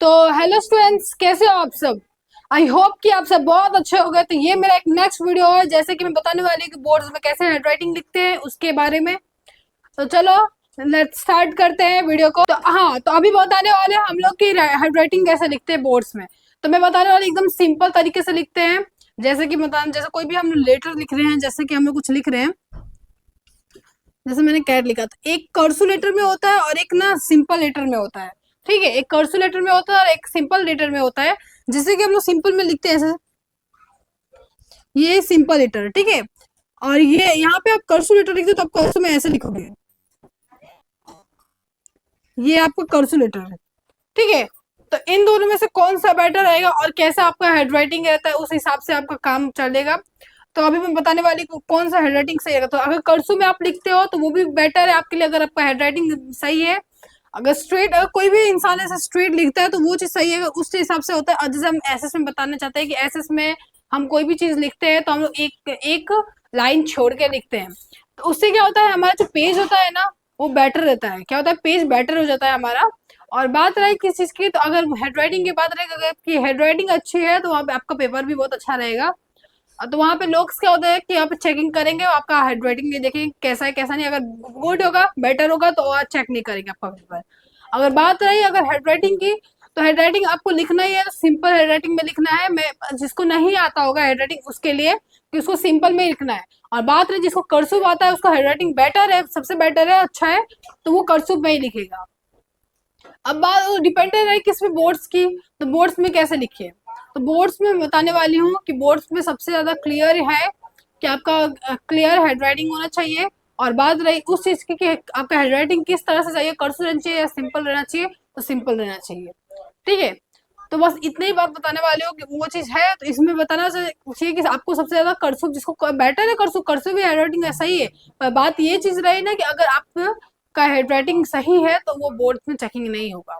तो hello students, कैसे हो आप सब। आई होप कि आप सब बहुत अच्छे हो गए। तो ये मेरा एक नेक्स्ट वीडियो है, जैसे कि मैं बताने वाली हूँ कि बोर्ड्स में कैसे हैंडराइटिंग लिखते हैं उसके बारे में। तो चलो लेट्स स्टार्ट करते हैं वीडियो को। तो हाँ, तो अभी बताने वाले हैं हम लोग की हैंडराइटिंग कैसे लिखते हैं बोर्ड्स में। तो मैं बताने वाली एकदम सिंपल तरीके से लिखते हैं। जैसे कि बताने, जैसे कोई भी हम लेटर लिख रहे हैं, जैसे कि हम लोग कुछ लिख रहे हैं, जैसे मैंने कैट लिखा था। एक कर्सु लेटर में होता है और एक ना सिंपल लेटर में होता है। ठीक है, एक कर्सु लेटर में होता है और एक सिंपल लेटर में होता है। जैसे कि हम लोग सिंपल में लिखते हैं ऐसे, ये सिंपल लेटर, ठीक है। और ये यहाँ पे आप कर्सु लेटर लिखते हो तो आप कर्सु में ऐसे लिखोगे, ये आपका कर्सु लेटर है। ठीक है, तो इन दोनों में से कौन सा बेटर रहेगा और कैसा आपका हैंडराइटिंग रहता है, उस हिसाब से आपका काम चलेगा। तो अभी मैं बताने वाली हूँ कौन सा हैंडराइटिंग सही रहेगा। तो अगर कर्सु में आप लिखते हो तो वो भी बेटर है आपके लिए, अगर आपका हैंडराइटिंग सही है। अगर स्ट्रेट, अगर कोई भी इंसान ऐसे स्ट्रेट लिखता है तो वो चीज सही है, उस हिसाब से होता है। और जैसे हम एसएस में बताना चाहते हैं कि एसएस में हम कोई भी चीज लिखते हैं तो हम लोग एक एक लाइन छोड़ के लिखते हैं। तो उससे क्या होता है, हमारा जो पेज होता है ना, वो बेटर रहता है। क्या होता है, पेज बेटर हो जाता है हमारा। और बात रही किस चीज की, तो अगर हैंडराइटिंग की बात रही, अगर आपकी हैंडराइटिंग अच्छी है तो वहाँ पे आपका पेपर भी बहुत अच्छा रहेगा। तो वहाँ पे लोग क्या होता है कि यहाँ पे चेकिंग करेंगे, आपका हैंडराइटिंग नहीं देखेंगे कैसा है कैसा नहीं। अगर गुड होगा, बेटर होगा, तो वो चेक नहीं करेंगे आपका पेपर। अगर बात रही अगर हैंडराइटिंग की, तो हैंडराइटिंग आपको लिखना ही है, सिंपल हैंडराइटिंग में लिखना है। मैं जिसको नहीं आता होगा हैंडराइटिंग, उसके लिए कि उसको सिंपल में लिखना है। और बात रही जिसको कर्सिव आता है, उसका हैंडराइटिंग बेटर है, सबसे बेटर है, अच्छा है, तो वो कर्सिव में ही लिखेगा। अब बात डिपेंडेंट है किस में, बोर्ड्स की। तो बोर्ड्स में कैसे लिखिए, तो बोर्ड्स में मैं बताने वाली हूँ कि बोर्ड्स में सबसे ज्यादा क्लियर है कि आपका क्लियर हैंडराइटिंग होना चाहिए। और बात रही उस चीज की कि आपका हैंडराइटिंग किस तरह से चाहिए, कर्सिव रहना चाहिए या सिंपल रहना चाहिए, तो सिंपल रहना चाहिए। ठीक है, तो बस इतनी ही बात बताने वाले हो कि वो चीज है। तो इसमें बताना चाहिए कि आपको सबसे ज्यादा कर्सिव, जिसको बेटर है कर्सिव, कर्सिव भी हैंडराइटिंग ऐसा ही है। पर बात ये चीज रही ना कि अगर आप का हैंडराइटिंग सही है तो वो बोर्ड में चेकिंग नहीं होगा।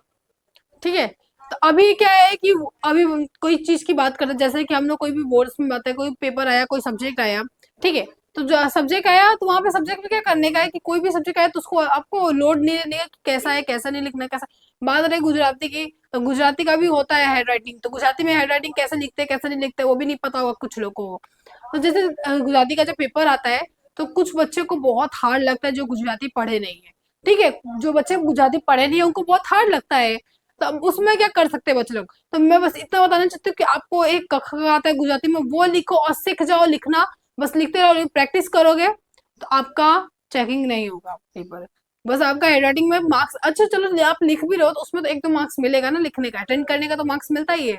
ठीक है, तो अभी क्या है कि अभी कोई चीज की बात करते हैं, जैसे कि हम लोग कोई भी बोर्ड्स में बात है, कोई पेपर आया, कोई सब्जेक्ट आया। ठीक है, तो जो सब्जेक्ट आया तो वहां पे सब्जेक्ट में क्या करने का है कि कोई भी सब्जेक्ट आया तो उसको आपको लोड नहीं लेने का कि कैसा है कैसा नहीं लिखना है, कैसा। बात रही गुजराती की, तो गुजराती का भी होता है हैंडराइटिंग। तो गुजराती में हैंडराइटिंग कैसे लिखते हैं कैसे नहीं लिखते वो भी नहीं पता होगा कुछ लोगों को। तो जैसे गुजराती का जब पेपर आता है तो कुछ बच्चे को बहुत हार्ड लगता है जो गुजराती पढ़े नहीं है। ठीक है, जो बच्चे गुजराती पढ़े नहीं है उनको बहुत हार्ड लगता है। तो अब उसमें क्या कर सकते हैं बच्चे लोग। तो मैं बस इतना बताना चाहती हूँ कि आपको एक क ख आता है गुजराती में, वो लिखो और सीख जाओ लिखना। बस लिखते रहो, प्रैक्टिस करोगे तो आपका चेकिंग नहीं होगा पेपर। बस आपका हैंडराइटिंग में मार्क्स, अच्छा चलो आप लिख भी रहे हो तो उसमें तो एक तो मार्क्स मिलेगा ना, लिखने का अटेंड करने का तो मार्क्स मिलता ही है।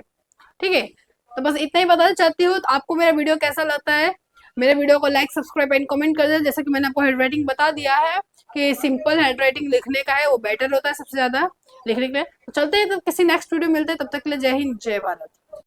ठीक है, तो बस इतना ही बताना चाहती हूँ। तो आपको मेरा वीडियो कैसा लगता है, मेरे वीडियो को लाइक सब्सक्राइब एंड कमेंट कर दें। जैसे कि मैंने आपको हैंडराइटिंग बता दिया है कि सिंपल हैंडराइटिंग लिखने का है, वो बेटर होता है सबसे ज्यादा लिखने के लिए। तो चलते हैं, तो किसी नेक्स्ट वीडियो मिलते हैं, तब तक के लिए जय हिंद जय भारत।